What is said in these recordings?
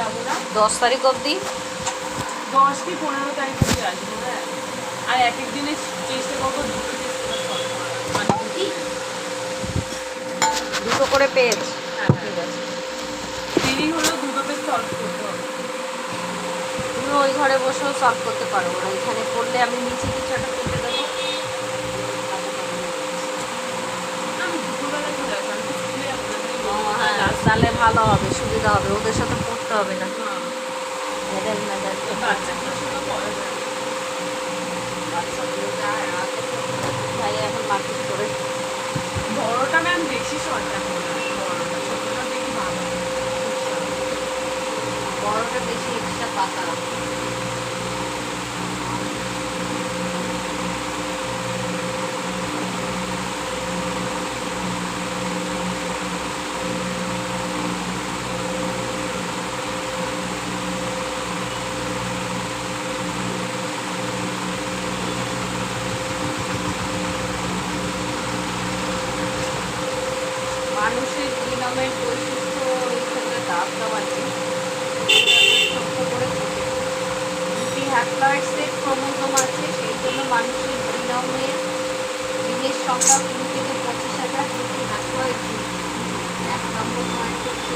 যাবো না। 10 তারিখ অবধি 10 কি 15 তারিখ অবধি আসবো। হ্যাঁ, আর এক এক দিনে চেষ্টা করবো দুটো টেস্ট করে সলভ করার, মানে দুটো করে পেজ। হ্যাঁ ঠিক আছে, দেরি হলেও দুটো পেজ সলভ করতে হবে। তুমি ওই ঘরে বসেও সলভ করতে পারো, ওরা এখানে করলে আমি নিচে কিছু একটা কেটে দেবো। আমি দুপুরবেলা চলে আসবো, আমি তো স্কুলে যাবো না, ও হ্যাঁ, তাহলে ভালো হবে, সুবিধা হবে, ওদের সাথে পড়তে হবে না। মেডেল মেডেল বাচ্চাগুলোর সঙ্গে পড়া যায়। বাচ্চাগুলো যায় আগে ভাই এখন মার্কেট করে। বড়টা ম্যাম বেশি শর্টটা করে, বড়টা ছোটটা দেখি ভালো। বড়টা বেশি এক্সট্রা পাতা। মানুষের জিনোমের বৈশিষ্ট্য হিসেবে দাগ দেওয়া আছে ছোট্ট করে দুটি হ্যাপ্লয়েড সেট ক্রোমোজোম আছে, সেই জন্য মানুষের জিনোমের জিনের সংখ্যা 20 থেকে 25,000। দুটি হ্যাপ্লয়েড জিন। 1 নম্বর পয়েন্ট হচ্ছে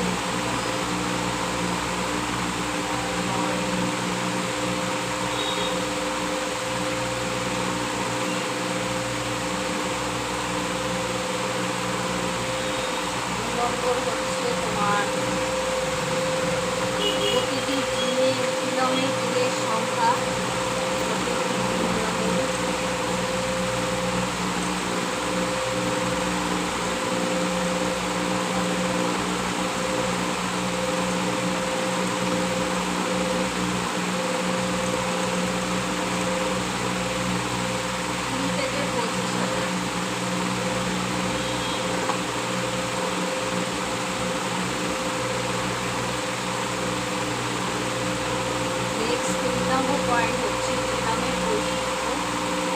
নম্বর হচ্ছে তোমার প্রতিটি জিনোমে জিনের সংখ্যা। পয়েন্ট হচ্ছে জিনোমের বৈশিষ্ট্য।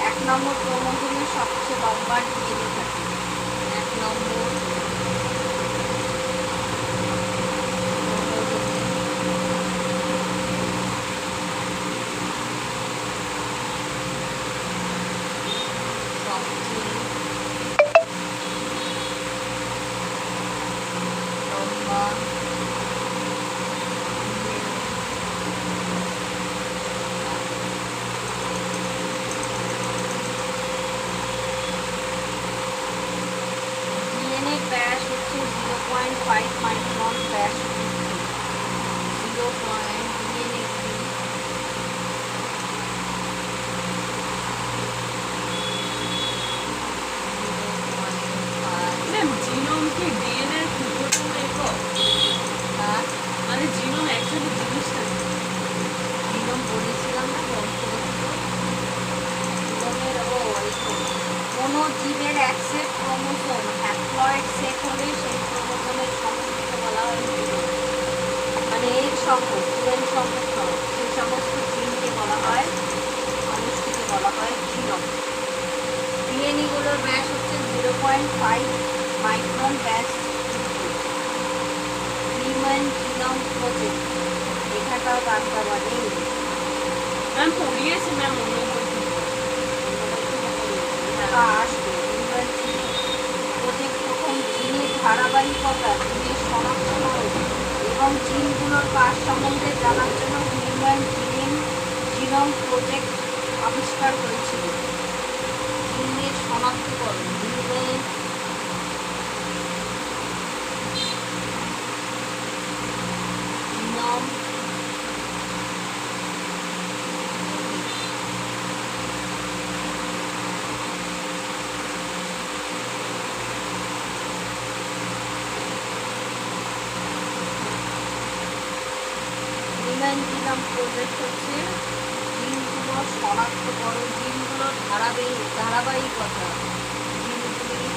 1 নম্বর ক্রোমোজোমে সবচেয়ে লম্বা ডিএনএ থাকে। 1 নম্বর সবচেয়ে লম্বা ব্যাস হচ্ছে 0.5 মাইক্রন ব্যাস। 0.5 জিনোম কি ডিএনএ এর ক্ষুদ্রতম একক? মানে জিনোম অ্যাকচুয়ালি জিনিসটা কি? জিনোম বলেছিলাম না জিনোমের কোনো জীবের এক সেট ক্রোমোজোম হ্যাপ্লয়েড সেট হলে সেই ক্রোমোজোমের সমষ্টিকে বলা হয় জিনোম। মানে এর সংখ্যক পুরেন সংখ্যক নয়, সেই সমস্ত জিনকে বলা হয় সমষ্টিকে বলা হয় জিনোম। ডিএনএগুলোর ব্যাস হচ্ছে 0.5 মাইক্রন ব্যাস। হিউম্যান জিনোম প্রজেক্ট লেখাটাও দাগ দেওয়া নেই। ম্যাম পড়িয়েছে ম্যাম অন্য বই থেকে। আসবে হিউম্যান জিনোম প্রজেক্ট প্রথম জিনের ধারাবাহিকতা, জিনের শনাক্তকরণ এবং জিনগুলোর কাজ সম্বন্ধে জানার জন্য হিউম্যান জিনোম প্রজেক্ট আবিষ্কার হয়েছিল। জিনের শনাক্তকরণ human genome human genome project হচ্ছে জিনগুলোর শনাক্তকরণ, জিনগুলোর ধারাবাহিকতা, জিনগুলির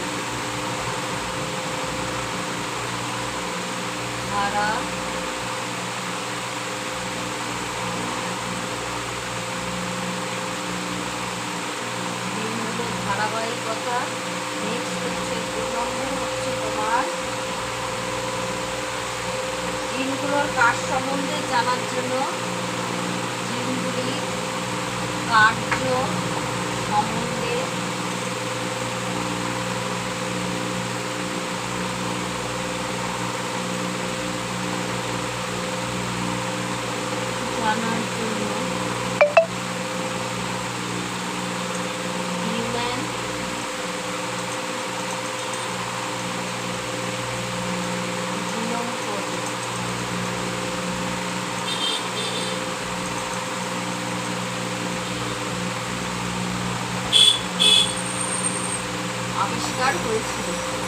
ধারাবাহিকতা। নেক্সট হচ্ছে 2 নম্বর হচ্ছে তোমার জিনগুলোর কাজ সম্বন্ধে জানার জন্য জিনগুলির কার্য সম্বন্ধে জানার জন্য হিউম্যান জিনোম প্রজেক্ট আবিষ্কার হয়েছিল।